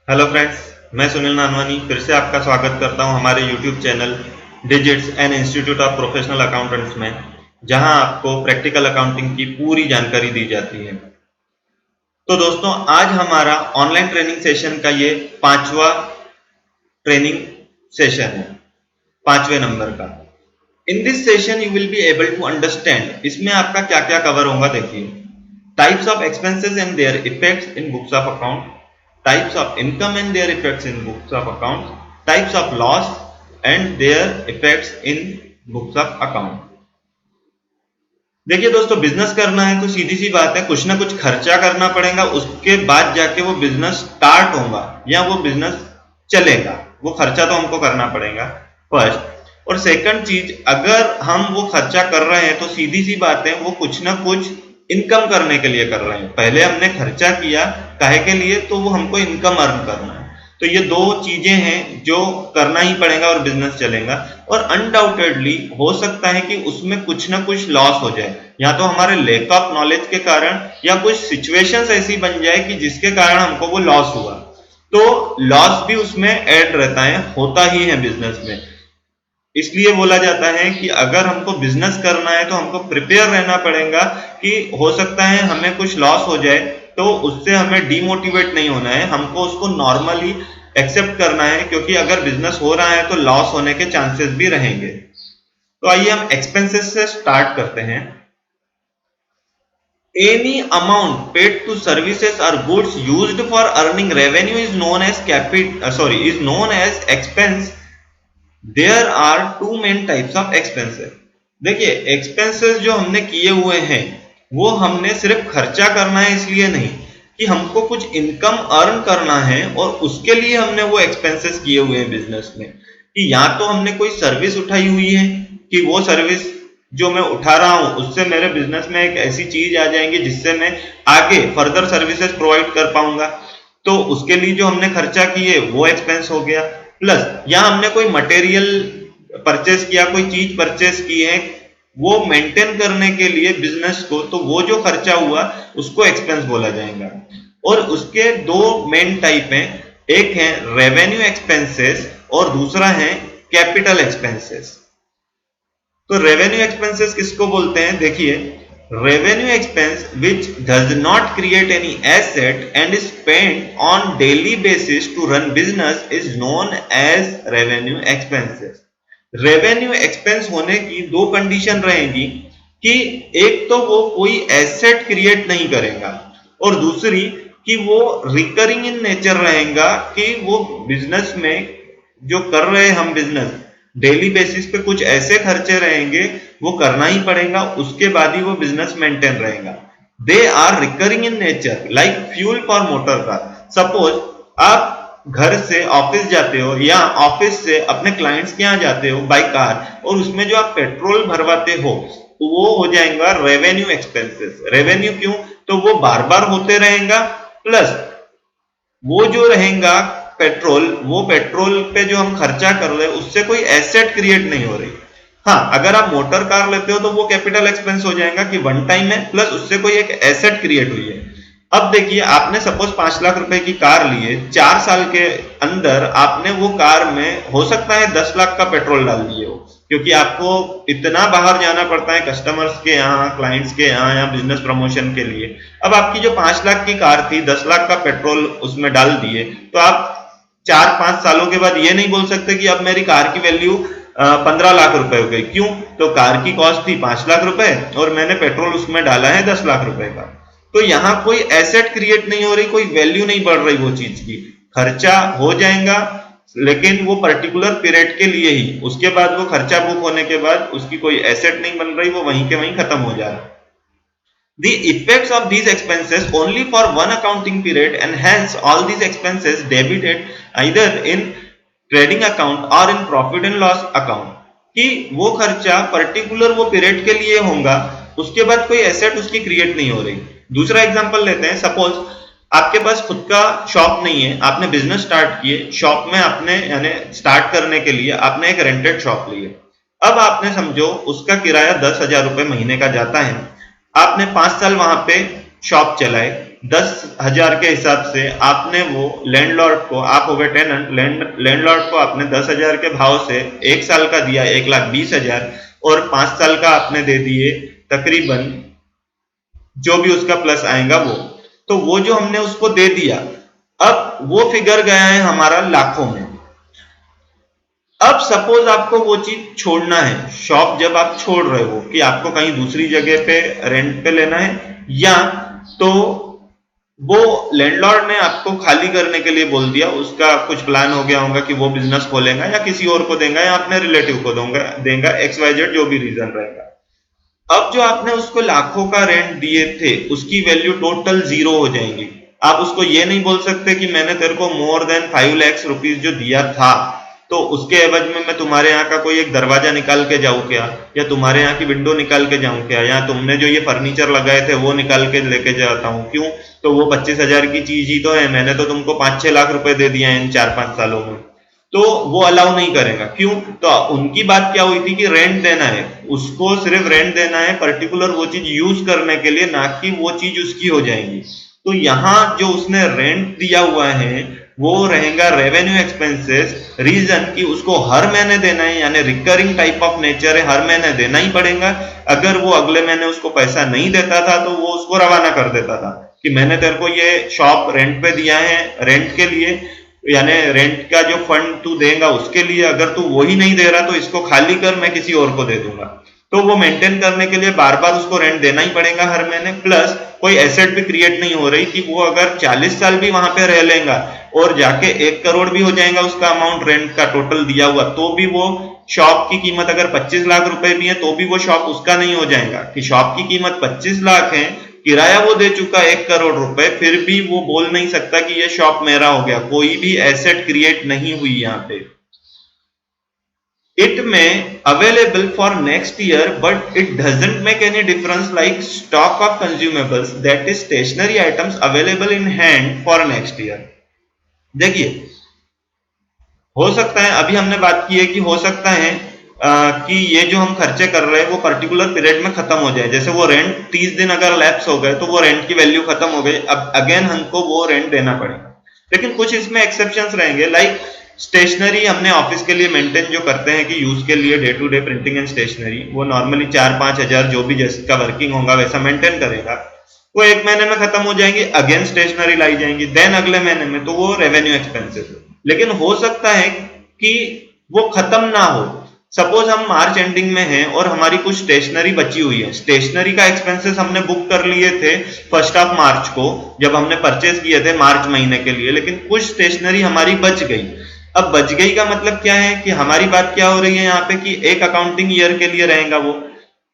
Hello friends, मैं सुनील नानवानी फिर से आपका स्वागत करता हूं हमारे YouTube channel digits and institute of professional accountants में, जहां आपको प्रैक्टिकल अकाउंटिंग की पूरी जानकारी दी जाती है। तो दोस्तों, आज हमारा ऑनलाइन ट्रेनिंग सेशन का ये 5वां ट्रेनिंग सेशन है, 5वें नंबर का। In this session you will be able to understand, इसमें आपका क्या क्या कवर होगा देखिए। Types of expenses and their effects in books of account, types of income and their effects in books of accounts, types of loss and their effects in books of account। देखिए दोस्तों, business करना है तो सीधी सी बात है, कुछ ना कुछ खर्चा करना पड़ेगा, उसके बाद जाके वो बिजनेस स्टार्ट होगा या वो बिजनेस चलेगा। वो खर्चा तो हमको करना पड़ेगा फर्स्ट। और सेकंड चीज, अगर हम वो खर्चा कर रहे हैं तो सीधी सी बात है, वो कुछ ना कुछ इनकम करने के लिए कर रहे हैं। पहले हमने खर्चा किया काहे के लिए, तो वो हमको इनकम अर्न करना है। तो ये दो चीजें हैं जो करना ही पड़ेगा और बिजनेस चलेगा। और अनडाउटेडली हो सकता है कि उसमें कुछ ना कुछ लॉस हो जाए, या तो हमारे लैक ऑफ नॉलेज के कारण, या कुछ सिचुएशंस ऐसी बन जाए कि जिसके कारण हमको वो लॉस हुआ। तो लॉस भी उसमें ऐड रहता है, होता ही है बिजनेस में। इसलिए बोला जाता है कि अगर हमको बिजनेस करना है तो हमको प्रिपेयर रहना पड़ेगा कि हो सकता है हमें कुछ लॉस हो जाए, तो उससे हमें डीमोटिवेट नहीं होना है, हमको उसको नॉर्मली एक्सेप्ट करना है, क्योंकि अगर बिजनेस हो रहा है तो लॉस होने के चांसेस भी रहेंगे। तो आइए हम एक्सपेंसेस से स्टार्ट करते हैं। Any amount paid to services or goods used for earning revenue is known as expense। There are two main types of expenses. देखिए, एक्सपेंसेस जो हमने किए हुए हैं वो हमने सिर्फ खर्चा करना है इसलिए नहीं, कि हमको कुछ इनकम अर्न करना है, और उसके लिए हमने वो एक्सपेंसेस किए हुए हैं बिजनेस में। कि या तो हमने कोई सर्विस उठाई हुई है कि वो सर्विस जो मैं उठा रहा हूं उससे मेरे बिजनेस में एक ऐसी चीज आ जाएंगी जिससे मैं आगे फर्दर सर्विसेज प्रोवाइड कर पाऊंगा, तो उसके लिए जो हमने खर्चा किए वो एक्सपेंस हो गया। प्लस या हमने कोई मटेरियल परचेस किया, कोई चीज परचेस की है वो मेंटेन करने के लिए बिजनेस को, तो वो जो खर्चा हुआ उसको एक्सपेंस बोला जाएगा। और उसके दो मेन टाइप हैं, एक है रेवेन्यू एक्सपेंसेस और दूसरा है कैपिटल एक्सपेंसेस। तो रेवेन्यू एक्सपेंसेस किसको बोलते हैं, देखिए, revenue expense which does not create any asset and is spent on daily basis to run business is known as revenue expenses। Revenue expense होने की दो कंडीशन रहेगी, कि एक तो वो कोई एसेट क्रिएट नहीं करेगा, और दूसरी कि वो रिकरिंग इन नेचर रहेगा, कि वो बिजनेस में जो कर रहे हम बिजनेस डेली बेसिस पे कुछ ऐसे खर्चे रहेंगे वो करना ही पड़ेगा, उसके बाद ही वो बिजनेस मेंटेन रहेगा। They are recurring in nature like fuel for motor car. Suppose आप घर से ऑफिस जाते हो या ऑफिस से अपने क्लाइंट्स के यहाँ जाते हो बाय कार, और उसमें जो आप पेट्रोल भरवाते हो वो हो जाएगा रेवेन्यू एक्सपेंसेस। रेवेन्यू क्यों, तो वो बार बार होते रहेगा, प्लस वो जो रहेगा पेट्रोल, वो पेट्रोल पे जो हम खर्चा कर रहे हैं उससे कोई एसेट क्रिएट नहीं हो रही। हाँ, अगर आप मोटर कार लेते हो तो वो कैपिटल एक्सपेंस हो जाएगा कि वन टाइम है, प्लस उससे कोई एक एसेट क्रिएट हुई है। अब देखिए, आपने सपोज 5 लाख रुपए की कार ली है, 4 साल के अंदर आपने वो कार में हो सकता है 10 लाख का पेट्रोल डाल दिए हो, क्योंकि आपको इतना बाहर जाना पड़ता है कस्टमर्स के यहाँ, क्लाइंट्स के यहाँ, या बिजनेस प्रमोशन के लिए। अब आपकी जो 5 लाख की कार थी, 10 लाख का पेट्रोल उसमें डाल दिए, तो आप 4-5 सालों के बाद ये नहीं बोल सकते कि अब मेरी कार की वैल्यू 15 लाख रुपए हो गई। क्यों, तो कार की कॉस्ट थी 5 लाख रुपए और मैंने पेट्रोल उसमें डाला है 10 लाख रुपए का। तो यहाँ कोई एसेट क्रिएट नहीं हो रही, कोई वैल्यू नहीं बढ़ रही वो चीज की। खर्चा हो जाएगा लेकिन वो पर्टिकुलर पीरियड के लिए ही, उसके बाद वो खर्चा बुक होने के बाद उसकी कोई एसेट नहीं बन रही, वो वहीं के वहीं खत्म हो जा रहा है। The effects of these expenses only for one accounting period, and hence all these expenses debited either in trading account और in profit and loss account. कि वो खर्चा पर्टिकुलर वो पीरियड के लिए होगा, उसके बाद कोई एसेट उसकी क्रिएट नहीं हो रही। दूसरा एग्जांपल लेते हैं, सपोज आपके पास खुद का शॉप नहीं है, आपने बिजनेस स्टार्ट किए, शॉप में आपने यानी स्टार्ट करने के लिए आपने एक रेंटेड शॉप ली है। अब आपने समझो उसका किराया 10,000 रुपए महीने का जाता है, आपने 5 साल वहां पे शॉप चलाए 10,000 के हिसाब से, आपने वो लैंडलॉर्ड को, आप हो गए टेनेंट, लैंडलॉर्ड को आपने 10,000 के भाव से 1 साल का दिया 1,20,000 और 5 साल का आपने दे दिए तकरीबन जो भी उसका प्लस आएगा वो, तो वो जो हमने उसको दे दिया, अब वो फिगर गया है हमारा लाखों में। अब सपोज आपको वो चीज छोड़ना है, शॉप जब आप छोड़ रहे हो कि आपको कहीं दूसरी जगह पे रेंट पे लेना है, या तो वो लैंडलॉर्ड ने आपको खाली करने के लिए बोल दिया, उसका कुछ प्लान हो गया होगा कि वो बिजनेस खोलेगा या किसी और को देगा या अपने रिलेटिव को देगा XYZ जो भी रीजन रहेगा। अब जो आपने उसको लाखों का रेंट दिए थे उसकी वैल्यू टोटल 0 हो जाएंगी। आप उसको ये नहीं बोल सकते कि मैंने तेरे को मोर देन 5 लाख रुपीज जो दिया था तो उसके एवज में मैं तुम्हारे यहाँ का कोई एक दरवाजा निकाल के जाऊं क्या, या तुम्हारे यहाँ की विंडो निकाल के जाऊं क्या, या तुमने जो ये फर्नीचर लगाए थे वो निकाल के लेके जाता हूँ क्यों, तो वो 25,000 की चीज ही तो है, मैंने तो तुमको 5-6 लाख रुपए दे दिया है इन 4-5 सालों में, तो वो अलाउ नहीं करेगा। क्यों, तो उनकी बात क्या हुई थी कि रेंट देना है, उसको सिर्फ रेंट देना है पर्टिकुलर वो चीज यूज करने के लिए, ना कि वो चीज उसकी हो जाएगी। तो यहाँ जो उसने रेंट दिया हुआ है वो रहेगा रेवेन्यू एक्सपेंसेस, रीजन कि उसको हर महीने देना है, यानी रिकरिंग टाइप ऑफ नेचर है, हर महीने देना ही पड़ेगा। अगर वो अगले महीने उसको पैसा नहीं देता था तो वो उसको रवाना कर देता था कि मैंने तेरे को ये शॉप रेंट पे दिया है रेंट के लिए, यानी रेंट का जो फंड तू देगा उसके लिए, अगर तू वही नहीं दे रहा तो इसको खाली कर, मैं किसी और को दे दूंगा। तो वो मेंटेन करने के लिए बार बार उसको रेंट देना ही पड़ेगा हर महीने, प्लस कोई एसेट भी क्रिएट नहीं हो रही कि वो अगर 40 साल भी वहां पे रह लेगा और जाके 1 करोड़ भी हो जाएगा उसका अमाउंट रेंट का टोटल दिया हुआ, तो भी वो शॉप की कीमत अगर 25 लाख रुपए भी है तो भी वो शॉप उसका नहीं हो जाएगा कि शॉप की कीमत 25 लाख है, किराया वो दे चुका 1 करोड़ रुपए, फिर भी वो बोल नहीं सकता कि ये शॉप मेरा हो गया, कोई भी एसेट क्रिएट नहीं हुई यहाँ पे। It may available for next year, but it doesn't make any difference like stock of consumables, that is stationary items available in hand for next year। देखिए, हो सकता है अभी हमने बात की है कि हो सकता है कि ये जो हम खर्चे कर रहे हैं वो पर्टिकुलर पीरियड में खत्म हो जाए, जैसे वो रेंट 30 दिन अगर लैप्स हो गए तो वो रेंट की वैल्यू खत्म हो गई, अब अगेन हमको वो रेंट देना पड़ेगा। लेकिन कुछ इसमें एक्सेप्शंस रहेंगे, लाइक स्टेशनरी हमने ऑफिस के लिए मेंटेन जो करते हैं कि यूज के लिए day to day printing and stationery, वो नॉर्मली 4-5 हजार जो भी जिसका वर्किंग होगा वैसा मेंटेन करेगा, वो 1 महीने में खत्म हो जाएंगी, अगेन स्टेशनरी लाई जाएंगी, देन अगले महीने में, तो वो रेवेन्यू एक्सपेंसेस है। लेकिन हो सकता है कि वो खत्म ना हो, सपोज हम मार्च एंडिंग में हैं और हमारी कुछ स्टेशनरी बची हुई है, स्टेशनरी का एक्सपेंसेस हमने बुक कर लिए थे 1 मार्च को जब हमने परचेज किए थे मार्च महीने के लिए, लेकिन कुछ स्टेशनरी हमारी बच गई। अब बच गई का मतलब क्या है कि हमारी बात क्या हो रही है यहाँ पे कि एक अकाउंटिंग ईयर के लिए रहेगा, वो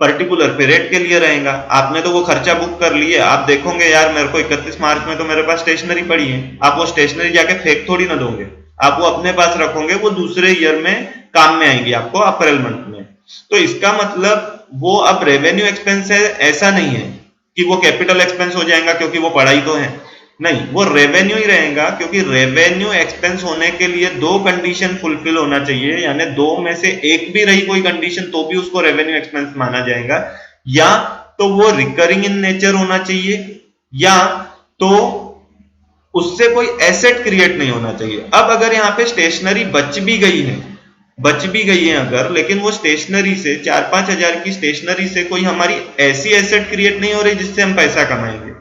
पर्टिकुलर पीरियड के लिए रहेगा, आपने तो वो खर्चा बुक कर लिए, आप देखोगे यार मेरे को 31 मार्च में तो मेरे पास स्टेशनरी पड़ी है, आप वो स्टेशनरी जाके फेंक थोड़ी ना दोगे, आप वो अपने पास रखोगे, वो दूसरे ईयर में काम में आएंगी आपको अप्रैल मंथ में। तो इसका मतलब वो अब रेवेन्यू एक्सपेंस है ऐसा नहीं है कि वो कैपिटल एक्सपेंस हो जाएगा क्योंकि वो पढ़ाई तो है, नहीं, वो रेवेन्यू ही रहेगा, क्योंकि रेवेन्यू एक्सपेंस होने के लिए 2 कंडीशन फुलफिल होना चाहिए, यानी 2 में से एक भी रही कोई कंडीशन तो भी उसको रेवेन्यू एक्सपेंस माना जाएगा, या तो वो रिकरिंग इन नेचर होना चाहिए, या तो उससे कोई एसेट क्रिएट नहीं होना चाहिए। अब अगर यहाँ पे स्टेशनरी बच भी गई है अगर, लेकिन वो स्टेशनरी से 4-5 हजार की स्टेशनरी से कोई हमारी ऐसी एसेट क्रिएट नहीं हो रही जिससे हम पैसा कमाएंगे,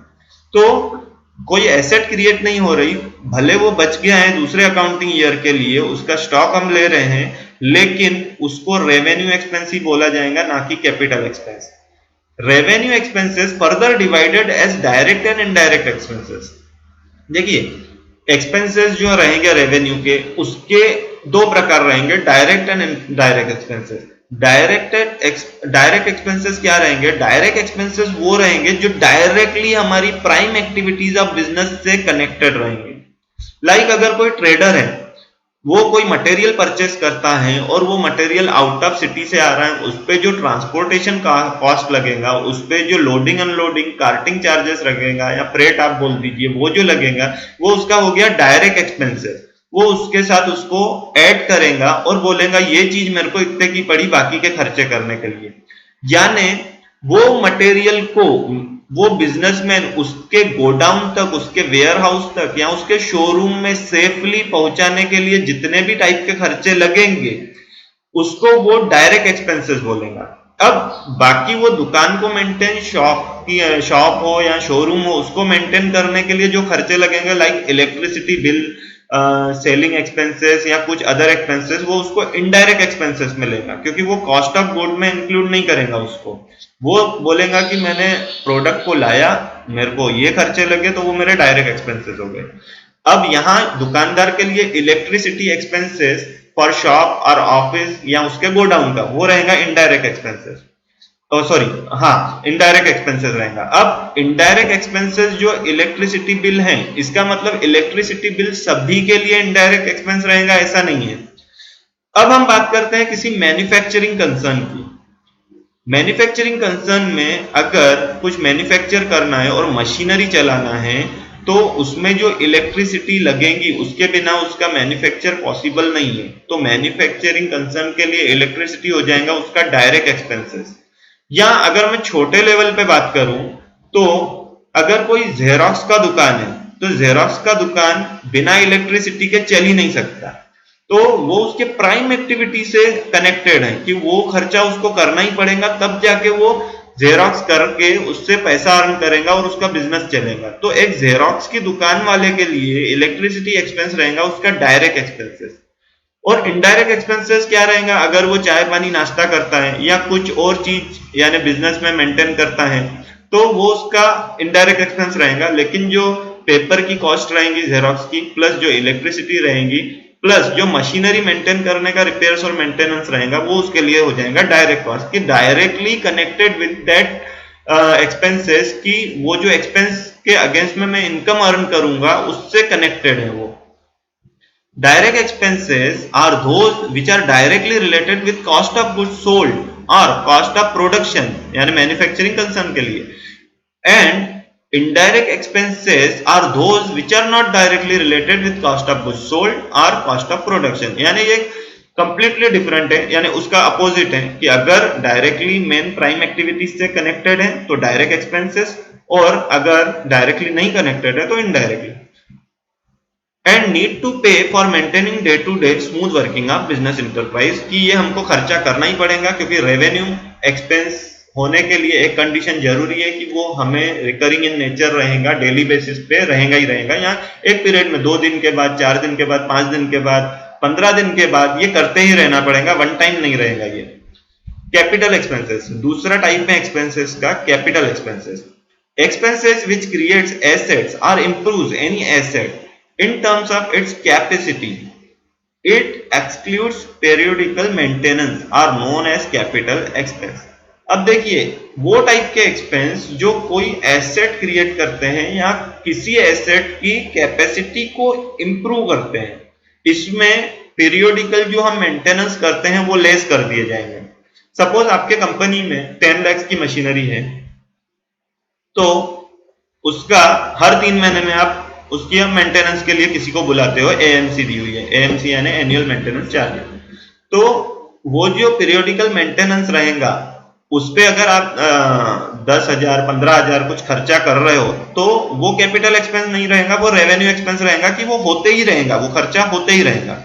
तो कोई एसेट क्रिएट नहीं हो रही, भले वो बच गया है दूसरे अकाउंटिंग ईयर के लिए, उसका स्टॉक हम ले रहे हैं, लेकिन उसको रेवेन्यू एक्सपेंस ही बोला जाएगा, ना कि capital expense. Revenue expenses further divided as direct and indirect expenses. देखिए, एक्सपेंसेस जो रहेंगे रेवेन्यू के, उसके 2 प्रकार रहेंगे, direct and indirect expenses. Direct expenses क्या रहेंगे? डायरेक्ट एक्सपेंसेस वो रहेंगे जो डायरेक्टली हमारी प्राइम एक्टिविटीज ऑफ बिजनेस से कनेक्टेड रहेंगे। लाइक अगर कोई ट्रेडर है, वो कोई मटेरियल परचेस करता है और वो मटेरियल आउट ऑफ सिटी से आ रहा है, उस पे जो ट्रांसपोर्टेशन का कॉस्ट लगेगा, उस पे जो लोडिंग अनलोडिंग कार्टिंग चार्जेस लगेगा या फ्रेट आप बोल दीजिए, वो जो लगेगा वो उसका हो गया डायरेक्ट एक्सपेंसेस। वो उसके साथ उसको ऐड करेगा और बोलेगा ये चीज मेरे को इतने की पड़ी बाकी के खर्चे करने के लिए, यानी वो मटेरियल को वो बिजनेसमैन उसके गोडाउन तक, उसके वेयर हाउस तक या उसके शोरूम में सेफली पहुंचाने के लिए जितने भी टाइप के खर्चे लगेंगे उसको वो डायरेक्ट एक्सपेंसेस बोलेगा। अब बाकी वो दुकान को मेंटेन, शॉप हो या शोरूम हो, उसको मेंटेन करने के लिए जो खर्चे लगेंगे like electricity bill, selling expenses या कुछ अदर एक्सपेंसेस, वो उसको इनडायरेक्ट एक्सपेंसेस में लेगा, क्योंकि वो कॉस्ट ऑफ गुड में इंक्लूड नहीं करेगा उसको। वो बोलेगा कि मैंने प्रोडक्ट को लाया, मेरे को ये खर्चे लगे, तो वो मेरे डायरेक्ट एक्सपेंसेस हो गए। अब यहाँ दुकानदार के लिए इलेक्ट्रिसिटी एक्सपेंसेस फॉर शॉप और ऑफिस या उसके गोडाउन का, वो रहेगा इनडायरेक्ट एक्सपेंसेस, सॉरी, हाँ, इनडायरेक्ट एक्सपेंसेस रहेगा। अब इनडायरेक्ट एक्सपेंसेस जो इलेक्ट्रिसिटी बिल है, इसका मतलब इलेक्ट्रिसिटी बिल सभी के लिए इनडायरेक्ट एक्सपेंस रहेगा ऐसा नहीं है। अब हम बात करते हैं किसी मैन्युफैक्चरिंग कंसर्न की। मैन्युफैक्चरिंग कंसर्न में अगर कुछ मैन्युफैक्चर करना है और मशीनरी चलाना है, तो उसमें जो इलेक्ट्रिसिटी लगेगी उसके बिना उसका मैन्युफैक्चर पॉसिबल नहीं है। तो मैन्युफैक्चरिंग कंसर्न के लिए इलेक्ट्रिसिटी हो जाएगा उसका डायरेक्ट एक्सपेंसेस। या अगर मैं छोटे लेवल पे बात करूं, तो अगर कोई जेरोक्स का दुकान है, तो जेरोक्स का दुकान बिना इलेक्ट्रिसिटी के चल ही नहीं सकता, तो वो उसके प्राइम एक्टिविटी से कनेक्टेड है कि वो खर्चा उसको करना ही पड़ेगा, तब जाके वो जेरोक्स करके उससे पैसा अर्न करेगा और उसका बिजनेस चलेगा। तो एक जेरोक्स की दुकान वाले के लिए इलेक्ट्रिसिटी एक्सपेंस रहेगा उसका डायरेक्ट एक्सपेंसेस। और इनडायरेक्ट एक्सपेंसेस क्या रहेगा, अगर वो चाय पानी नाश्ता करता है या कुछ और चीज यानी बिजनेस में मेंटेन करता है, तो वो उसका इनडायरेक्ट एक्सपेंस रहेगा। लेकिन जो पेपर की कॉस्ट रहेंगी जेरोक्स की, प्लस जो इलेक्ट्रिसिटी रहेगी, प्लस जो मशीनरी मेंटेन करने का रिपेयर्स और मेंटेनेंस रहेगा, वो उसके लिए हो जाएगा डायरेक्ट कॉस्ट, की directly connected with that expenses, की वो जो एक्सपेंस के अगेंस्ट में मैं इनकम अर्न करूंगा उससे कनेक्टेड है वो। Direct expenses are those which are directly related with cost of goods sold or cost of production, यानी मैन्युफैक्चरिंग कंसर्न के लिए। and indirect expenses are those which are not directly related with cost of goods sold or cost of production, यानी ये completely different है, यानी उसका opposite है कि अगर डायरेक्टली मेन प्राइम एक्टिविटीज से कनेक्टेड है तो डायरेक्ट एक्सपेंसेस, और अगर डायरेक्टली नहीं कनेक्टेड है तो indirectly. And need to pay for maintaining day to day smooth working of business enterprise, कि ये हमको खर्चा करना ही पड़ेगा, क्योंकि रेवेन्यू एक्सपेंस होने के लिए एक कंडीशन जरूरी है कि वो हमें रिकरिंग इन नेचर रहेगा, डेली बेसिस पे रहेगा ही रहेगा। या एक पीरियड में 2 दिन के बाद, 4 दिन के बाद, 5 दिन के बाद, 15 दिन के बाद, ये करते ही रहना पड़ेगा, वन टाइम नहीं रहेगा ये। कैपिटल एक्सपेंसेस, दूसरा टाइप में एक्सपेंसेस का capital expenses. Expenses which creates assets or improves any asset in terms of its capacity. It excludes periodical maintenance are known as capital expense. अब देखिए, वो टाइप के एक्सपेंस जो कोई एसेट क्रिएट करते हैं या किसी एसेट की कैपेसिटी को इंप्रूव करते हैं, इसमें पीरियोडिकल जो हम मेंटेनेंस करते हैं वो लेस कर दिए जाएंगे। सपोज आपके कंपनी में 10 लाख की मशीनरी है, तो उसका हर 3 महीने में आप उसकी हम मेंटेनेंस के लिए किसी को बुलाते हो, एएमसी दी हुई है, एएमसी यानी एनुअल मेंटेनेंस चार्ज। तो वो जो पीरियोडिकल मेंटेनेंस रहेगा उस पे अगर आप 10,000 15,000 कुछ खर्चा कर रहे हो, तो वो कैपिटल एक्सपेंस नहीं रहेगा, वो रेवेन्यू एक्सपेंस रहेगा, कि वो होते ही रहेगा, वो खर्चा होते ही रहेगा।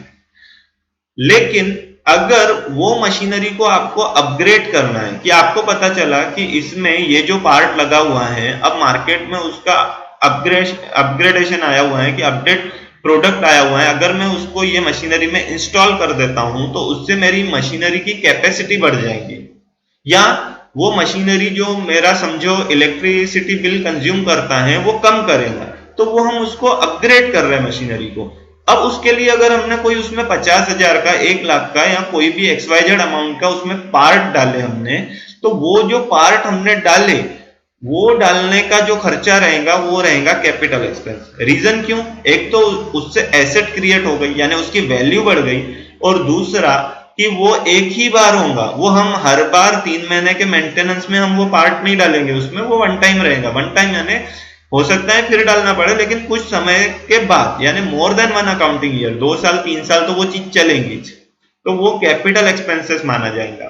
लेकिन अगर वो मशीनरी को आपको अपग्रेड करना है, कि आपको पता चला कि इसमें ये जो पार्ट लगा हुआ है, अब मार्केट में उसका अपग्रेडेशन आया हुआ है, कि अपडेट प्रोडक्ट आया हुआ है, अगर मैं उसको ये मशीनरी में इंस्टॉल कर देता हूं तो उससे मेरी मशीनरी की कैपेसिटी बढ़ जाएगी, या वो मशीनरी जो मेरा समझो इलेक्ट्रिसिटी बिल कंज्यूम करता है वो कम करेगा, तो वो हम उसको अपग्रेड कर रहे हैं मशीनरी को। अब उसके लिए अगर हमने कोई उसमें 50,000 का, 1 लाख का या कोई भी XYZ अमाउंट का उसमें पार्ट डाले हमने, तो वो जो पार्ट हमने डाले, वो डालने का जो खर्चा रहेगा वो रहेगा कैपिटल एक्सपेंस। रीजन क्यों? एक तो उससे एसेट क्रिएट हो गई, यानी उसकी वैल्यू बढ़ गई, और दूसरा कि वो एक ही बार होगा, वो हम हर बार 3 महीने के मेंटेनेंस में हम वो पार्ट नहीं डालेंगे उसमें, वो वन टाइम रहेगा। वन टाइम यानी हो सकता है फिर डालना पड़े, लेकिन कुछ समय के बाद, यानी मोर देन 1 अकाउंटिंग ईयर, 2 साल 3 साल तो वो चीज चलेंगी, तो वो कैपिटल एक्सपेंसेस माना जाएगा।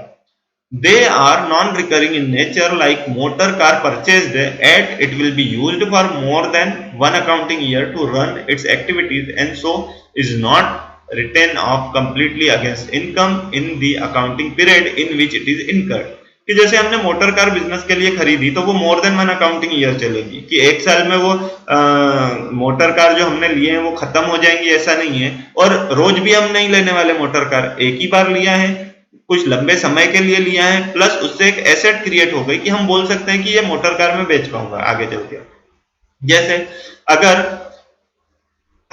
They are non-recurring in nature, like motor car purchased at it will be used for more than one accounting year to run its activities, and so is not written off completely against income in the accounting period in which it is incurred. कि जैसे हमने motor car business के लिए खरीदी तो वो more than one accounting year चलेगी, कि एक साल में वो मोटर कार जो हमने लिए हैं वो खत्म हो जाएंगी, ऐसा नहीं है। और रोज भी हम नहीं लेने वाले मोटर कार, एक ही बार लिया है, कुछ लंबे समय के लिए लिया है, प्लस उससे एक एसेट क्रिएट हो गई कि हम बोल सकते हैं कि ये मोटर कार में बेच पाऊंगा आगे चल के। जैसे अगर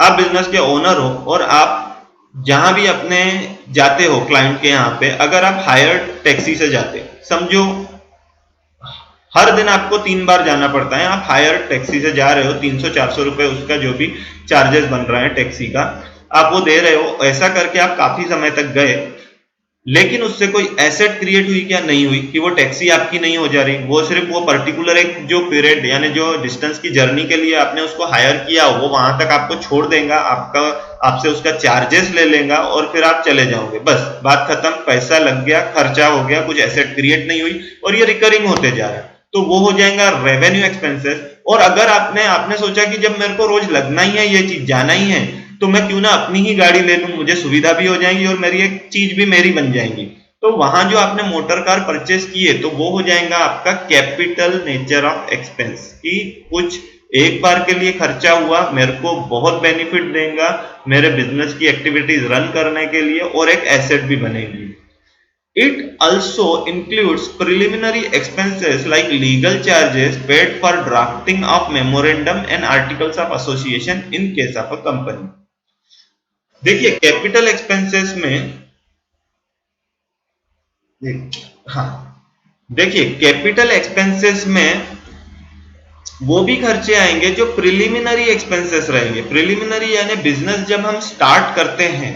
आप बिजनेस के ओनर हो और आप जहां भी अपने जाते हो क्लाइंट के यहाँ पे, अगर आप हायर टैक्सी से जाते, समझो हर दिन आपको 3 बार जाना पड़ता है, आप हायर टैक्सी से जा रहे हो, 300-400 रुपए उसका जो भी चार्जेस बन रहा है टैक्सी का, आप वो दे रहे हो, ऐसा करके आप काफी समय तक गए, लेकिन उससे कोई एसेट क्रिएट हुई क्या? नहीं हुई, कि वो टैक्सी आपकी नहीं हो जा रही, वो सिर्फ वो पर्टिकुलर एक जो पीरियड यानी जो डिस्टेंस की जर्नी के लिए आपने उसको हायर किया वो वहां तक आपको छोड़ देगा, आपसे उसका चार्जेस ले लेगा और फिर आप चले जाओगे, बस बात खत्म, पैसा लग गया, खर्चा हो गया, कुछ एसेट क्रिएट नहीं हुई और ये रिकरिंग होते जा रहा है, तो वो हो जाएगा रेवेन्यू एक्सपेंसेस। और अगर आपने सोचा कि जब मेरे को रोज लगना ही है, ये चीज जाना ही है, तो मैं क्यों ना अपनी ही गाड़ी ले लूं, मुझे सुविधा भी हो जाएगी और मेरी एक चीज भी मेरी बन जाएगी, तो वहां जो आपने मोटर कार परचेस की है तो वो हो जाएगा आपका कैपिटल नेचर ऑफ एक्सपेंस, कि कुछ एक बार के लिए खर्चा हुआ, मेरे को बहुत बेनिफिट देगा मेरे बिजनेस की एक्टिविटीज रन करने के लिए और एक एसेट भी बनेगी। It also includes preliminary expenses like legal charges paid for drafting of memorandum and articles of association in case of a company। देखिए कैपिटल एक्सपेंसेस में, हाँ देखिए कैपिटल एक्सपेंसेस में वो भी खर्चे आएंगे जो प्रिलिमिनरी एक्सपेंसेस रहेंगे। प्रिलिमिनरी यानी बिजनेस जब हम स्टार्ट करते हैं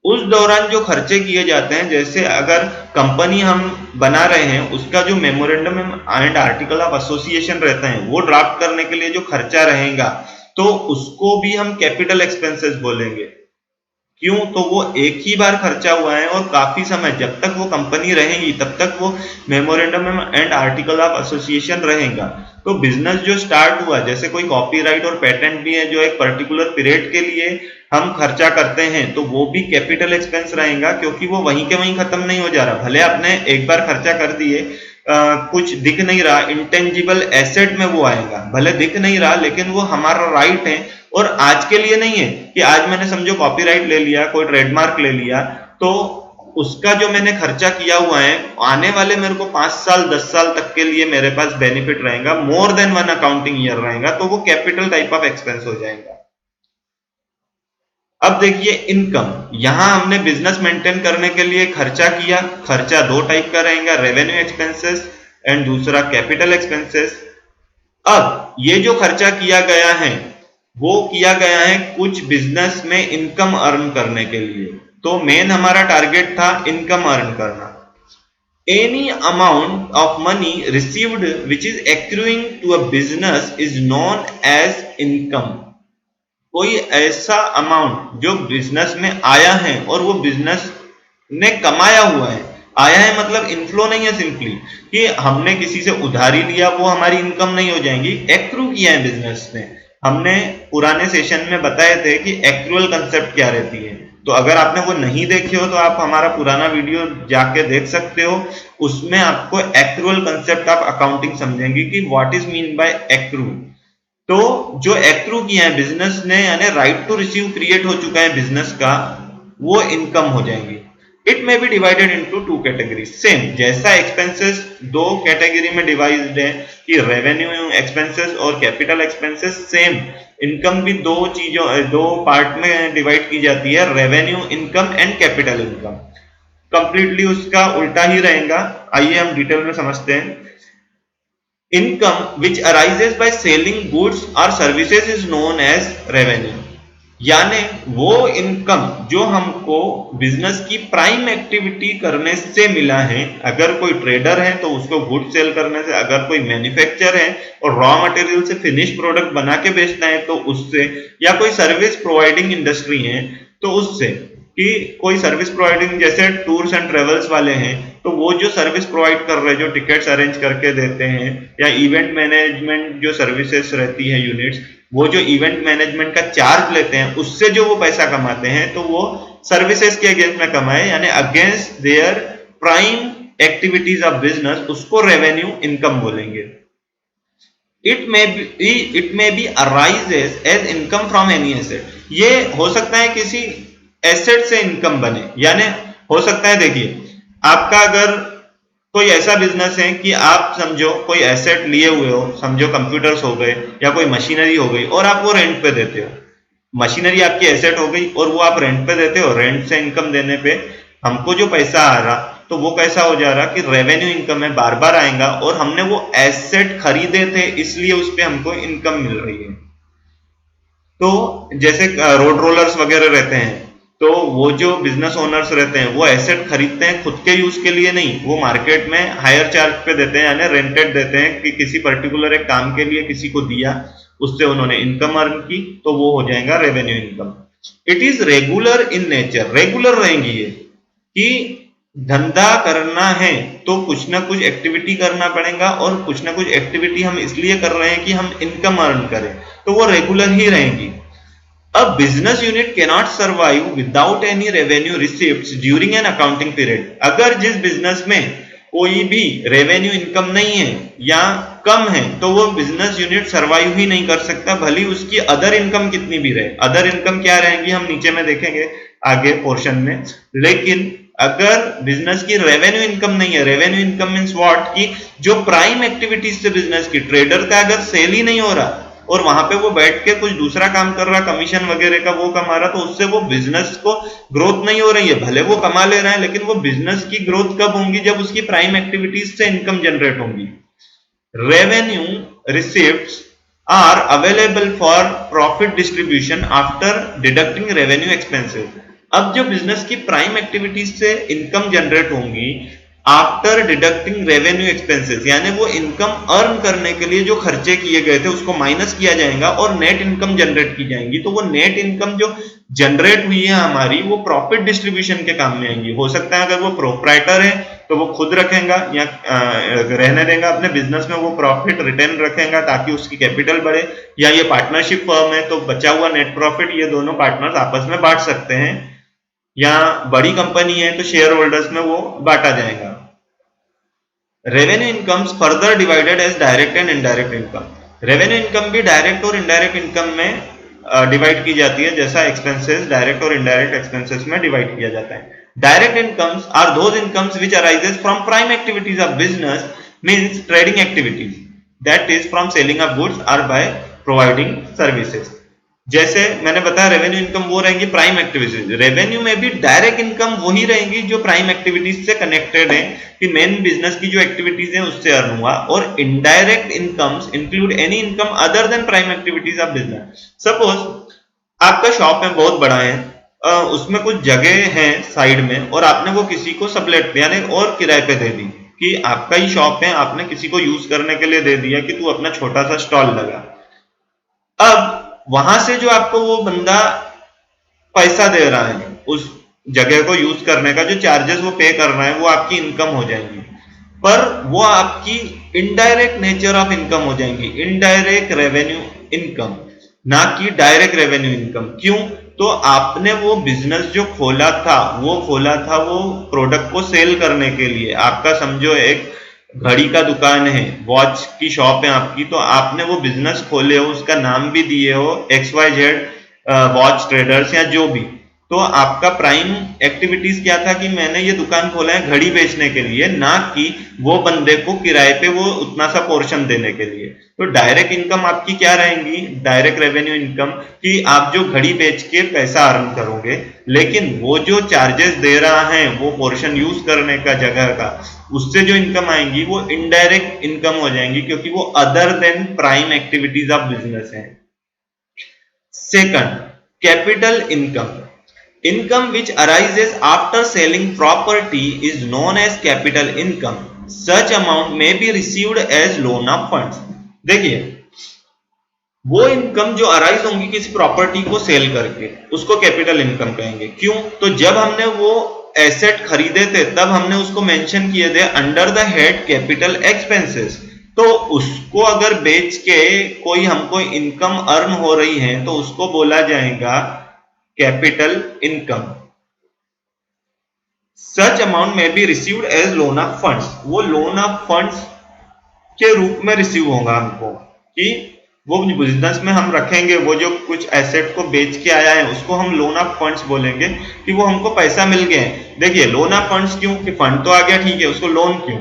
उस दौरान जो खर्चे किए जाते हैं, जैसे अगर कंपनी हम बना रहे हैं उसका जो memorandum and article of association रहते हैं वो ड्राफ्ट करने के लिए जो खर्चा रहेगा तो उसको भी हम कैपिटल एक्सपेंसेस बोलेंगे। क्यों? तो वो एक ही बार खर्चा हुआ है और काफी समय, जब तक वो कंपनी रहेगी तब तक वो memorandum and article of association रहेगा। तो बिजनेस जो स्टार्ट हुआ, जैसे कोई कॉपीराइट और पेटेंट भी है जो एक पर्टिकुलर पीरियड के लिए हम खर्चा करते हैं, तो वो भी कैपिटल एक्सपेंस रहेगा, क्योंकि वो वहीं के वहीं खत्म नहीं हो जा रहा। भले आपने एक बार खर्चा कर दिए, कुछ दिख नहीं रहा, इंटेंजिबल एसेट में वो आएगा, भले दिख नहीं रहा लेकिन वो हमारा राइट है और आज के लिए नहीं है कि आज मैंने समझो कॉपीराइट ले लिया, कोई ट्रेडमार्क ले लिया, तो उसका जो मैंने खर्चा किया हुआ है आने वाले मेरे को 5 साल 10 साल तक के लिए मेरे पास बेनिफिट रहेगा, more than one accounting year रहेगा, तो वो कैपिटल टाइप ऑफ एक्सपेंस हो जाएगा। अब देखिए इनकम, यहां हमने बिजनेस मेंटेन करने के लिए खर्चा किया, खर्चा दो टाइप का रहेगा, रेवेन्यू एक्सपेंसेस एंड दूसरा कैपिटल एक्सपेंसेस। अब ये जो खर्चा किया गया है वो किया गया है कुछ बिजनेस में इनकम अर्न करने के लिए, तो मेन हमारा टारगेट था इनकम अर्न करना। Any amount of money received which is accruing to a business is known as income. कोई ऐसा अमाउंट जो बिजनेस में आया है और वो बिजनेस ने कमाया हुआ है, आया है मतलब इनफ्लो नहीं है सिंपली कि हमने किसी से उधारी लिया, वो हमारी इनकम नहीं हो जाएंगी, एक्रू किया है बिजनेस ने। हमने पुराने सेशन में बताए थे कि एक्रूअल कंसेप्ट क्या रहती है, तो अगर आपने वो नहीं देखे हो तो आप हमारा पुराना वीडियो जाके देख सकते हो, उसमें आपको एक्रूअल कंसेप्ट ऑफ अकाउंटिंग समझेंगे कि what is mean by accrue. तो जो एक्रू किया है बिजनेस ने, यानी राइट टू रिसीव क्रिएट हो चुका है बिजनेस का, वो इनकम हो जाएंगी। It may B divided into two category, same जैसा एक्सपेंसेस दो कैटेगरी में डिवाइडेड है कि रेवेन्यू एक्सपेंसेस और कैपिटल एक्सपेंसेस, सेम इनकम भी दो पार्ट में डिवाइड की जाती है, revenue income and capital income. Completely उसका उल्टा ही रहेगा, आइए हम डिटेल में समझते हैं। Income which arises by selling goods or services is known as revenue। यानी वो इनकम जो हमको बिजनेस की प्राइम एक्टिविटी करने से मिला है, अगर कोई ट्रेडर है तो उसको गुड सेल करने से, अगर कोई मैन्युफैक्चर है और रॉ मटेरियल से फिनिश प्रोडक्ट बना के बेचना है तो उससे, या कोई सर्विस प्रोवाइडिंग इंडस्ट्री है तो उससे, कि कोई सर्विस प्रोवाइडिंग जैसे टूर्स एंड ट्रेवल्स वाले हैं तो वो जो सर्विस प्रोवाइड कर रहे हैं, जो टिकट्स अरेंज करके देते हैं, या इवेंट मैनेजमेंट जो सर्विसेज रहती है यूनिट्स, वो जो इवेंट मैनेजमेंट का चार्ज लेते हैं, उससे जो वो पैसा कमाते हैं, तो वो सर्विसेज के अगेंस्ट में कमाए, यानी against their prime activities of business, उसको रेवेन्यू इनकम बोलेंगे। It may be arises as income from any asset, ये हो सकता है किसी एसेट से इनकम बने, यानी हो सकता है, देखिए आपका अगर कोई ऐसा बिजनेस है कि आप समझो कोई एसेट लिए हुए हो, समझो कंप्यूटर्स हो गए या कोई मशीनरी हो गई, और आप वो रेंट पे देते हो, मशीनरी आपकी एसेट हो गई और वो आप रेंट पे देते हो, रेंट से इनकम देने पे हमको जो पैसा आ रहा, तो वो कैसा हो जा रहा कि रेवेन्यू इनकम है, बार बार आएगा, और हमने वो एसेट खरीदे थे इसलिए उस पे हमको इनकम मिल रही है। तो जैसे रोड रोलर्स वगैरह रहते हैं, तो वो जो बिजनेस ओनर्स रहते हैं वो एसेट खरीदते हैं खुद के यूज के लिए नहीं, वो मार्केट में हायर चार्ज पे देते हैं, यानी रेंटेड देते हैं, कि किसी पर्टिकुलर एक काम के लिए किसी को दिया, उससे उन्होंने इनकम अर्न की, तो वो हो जाएगा revenue income. It is regular in nature, regular रहेंगी ये, कि धंधा करना है तो कुछ ना कुछ एक्टिविटी करना पड़ेगा, और कुछ ना कुछ एक्टिविटी हम इसलिए कर रहे हैं कि हम इनकम अर्न करें, तो वो रेगुलर ही रहेंगी। A business unit cannot survive without any revenue receipts during an accounting period. अगर जिस बिजनेस में कोई भी रेवेन्यू इनकम नहीं है या कम है, तो वो बिजनेस यूनिट सरवाइव ही नहीं कर सकता, भली उसकी अदर इनकम कितनी भी रहे। अदर इनकम क्या रहेंगी हम नीचे में देखेंगे आगे पोर्शन में, लेकिन अगर बिजनेस की रेवेन्यू इनकम नहीं है, रेवेन्यू इनकम मींस व्हाट, की जो प्राइम एक्टिविटीज से बिजनेस की, ट्रेडर का अगर सेल ही नहीं हो रहा और वहां पे वो बैठ के कुछ दूसरा काम कर रहा, कमीशन वगैरह का वो कमा रहा, तो उससे वो बिजनेस को ग्रोथ नहीं हो रही है। भले वो कमा ले रहा है, लेकिन वो बिजनेस की ग्रोथ कब होंगी, जब उसकी प्राइम एक्टिविटीज से इनकम जनरेट होंगी। Revenue receipts are available for profit distribution after deducting revenue expenses. अब जो बिजनेस की प्राइम एक्टिविटीज से इनकम जनरेट होंगी आफ्टर डिडक्टिंग रेवेन्यू एक्सपेंसेस, यानी वो इनकम अर्न करने के लिए जो खर्चे किए गए थे उसको माइनस किया जाएगा और नेट इनकम जनरेट की जाएंगी। तो वो नेट इनकम जो जनरेट हुई है हमारी, वो प्रॉफिट डिस्ट्रीब्यूशन के काम में आएंगी। हो सकता है अगर वो प्रोप्राइटर है तो वो खुद रखेगा या रहने देगा अपने बिजनेस में, वो प्रॉफिट रिटेन रखेगा ताकि उसकी कैपिटल बढ़े, या ये पार्टनरशिप फर्म है तो बचा हुआ नेट प्रॉफिट ये दोनों पार्टनर्स आपस में बांट सकते हैं, या बड़ी कंपनी है तो शेयर होल्डर्स में वो बांटा जाएगा। Revenue incomes further divided as direct and indirect income. Revenue income भी डायरेक्ट और इनडायरेक्ट इनकम में डिवाइड की जाती है, जैसा एक्सपेंसेस डायरेक्ट और इनडायरेक्ट एक्सपेंसेस में डिवाइड किया जाता है। Direct incomes are those incomes which arises from prime activities of business, means trading activities, that is from selling of goods और बाय प्रोवाइडिंग सर्विसेज। जैसे मैंने बताया रेवेन्यू इनकम वो रहेंगी प्राइम एक्टिविटीज, रेवेन्यू में भी डायरेक्ट इनकम वही रहेंगी जो प्राइम एक्टिविटीज से कनेक्टेड है, कि मेन बिजनेस की जो एक्टिविटीज है उससे अर्न हुआ। और indirect incomes include any income other than prime activities of business. Suppose आपका शॉप है, बहुत बड़ा है, उसमें कुछ जगह है साइड में, और आपने वो किसी को सबलेट यानी और किराए पे दे दी, कि आपका ही शॉप है, आपने किसी को यूज करने के लिए दे दिया कि तू अपना छोटा सा स्टॉल लगा। अब वहां से जो आपको वो बंदा पैसा दे रहा है उस जगह को यूज करने का, जो चार्जेस वो पे कर रहा है, वो आपकी इनकम हो जाएंगी, पर वो आपकी इनडायरेक्ट नेचर ऑफ इनकम हो जाएंगी, इनडायरेक्ट रेवेन्यू इनकम, ना कि डायरेक्ट रेवेन्यू इनकम। क्यों? तो आपने वो बिजनेस जो खोला था वो प्रोडक्ट को सेल करने के लिए। आपका समझो एक घड़ी का दुकान है, वॉच की शॉप है आपकी, तो आपने वो बिजनेस खोले हो, उसका नाम भी दिए हो XYZ वॉच ट्रेडर्स या जो भी, तो आपका प्राइम एक्टिविटीज क्या था कि मैंने ये दुकान खोला है घड़ी बेचने के लिए, ना कि वो बंदे को किराए पे वो उतना सा पोर्शन देने के लिए। तो डायरेक्ट इनकम आपकी क्या रहेंगी, डायरेक्ट रेवेन्यू इनकम, कि आप जो घड़ी बेच के पैसा अर्न करोगे, लेकिन वो जो चार्जेस दे रहा है वो पोर्शन यूज करने का जगह का, उससे जो इनकम आएंगी वो इनडायरेक्ट इनकम हो जाएंगी, क्योंकि वो other than prime activities of business है। Second, capital income. Income which arises after selling property is known as capital income. Such amount may be received as loan of funds. देखिए, वो income जो arise होंगी किसी property को cell करके, उसको capital income कहेंगे। क्यों? तो जब हमने वो एसेट खरीदे थे तब हमने उसको मेंशन किए थे under the head capital expenses. तो उसको अगर बेच के कोई हमको इनकम अर्न हो रही है तो उसको बोला जाएगा capital income. Such amount may be received as loan of funds, वो लोन ऑफ फंड्स के रूप में रिसीव होगा हमको, कि वो बिजनेस में हम रखेंगे, वो जो कुछ एसेट को बेच के आया है उसको हम लोन ऑफ फंड्स बोलेंगे कि वो हमको पैसा मिल गया है। देखिए लोन ऑफ फंड्स क्यों, कि फंड तो आ गया ठीक है, उसको लोन क्यों।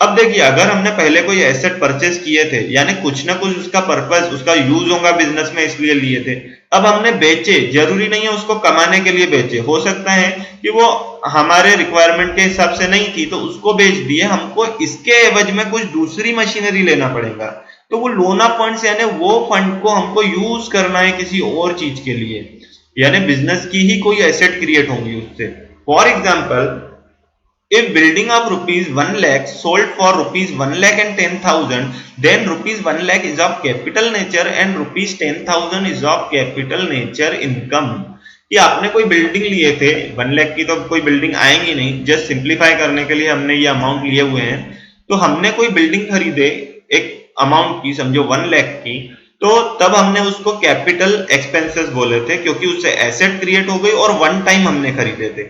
अब देखिए अगर हमने पहले कोई एसेट परचेस किए थे यानी कुछ ना कुछ उसका पर्पस, उसका यूज होगा बिजनेस में इसलिए लिए थे, अब हमने बेचे, जरूरी नहीं है उसको कमाने के लिए बेचे, हो सकता है कि वो हमारे रिक्वायरमेंट के हिसाब से नहीं थी तो उसको बेच दिए, हमको इसके एवज में कुछ दूसरी मशीनरी लेना पड़ेगा। तो वो लोन ऑफ फंड्स यानी वो फंड को हमको यूज करना है किसी और चीज के लिए, यानी बिजनेस की ही कोई एसेट क्रिएट होगी उससे। For example if building of rupees 1 lakh sold for rupees 1,10,000 then rupees 1 lakh is of capital nature and rupees 10,000 is of capital nature income। कि आपने कोई बिल्डिंग लिए थे 1 लाख की, तो कोई बिल्डिंग आएंगी नहीं, जस्ट सिंप्लीफाई करने के लिए हमने ये अमाउंट लिए हुए हैं। तो हमने कोई बिल्डिंग खरीदे एक अमाउंट की, समझो 1 लाख की, तो तब हमने उसको कैपिटल एक्सपेंसेस बोले थे क्योंकि उससे एसेट क्रिएट हो गई और वन टाइम हमने खरीदे थे।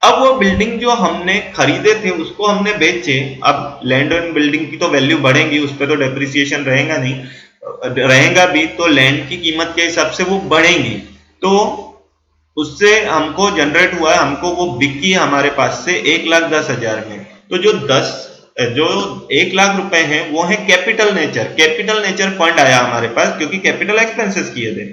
अब वो बिल्डिंग जो हमने खरीदे थे उसको हमने बेचे, अब लैंड एंड बिल्डिंग की तो वैल्यू बढ़ेगी, उस पर तो डेप्रिसिएशन रहेगा नहीं, रहेगा भी तो लैंड की कीमत के हिसाब से वो बढ़ेंगी, तो उससे हमको जनरेट हुआ, हमको वो बिकी हमारे पास से 1,10,000 में। तो जो 1 लाख रुपए हैं वो है कैपिटल नेचर फंड आया हमारे पास क्योंकि कैपिटल एक्सपेंसेस किए थे।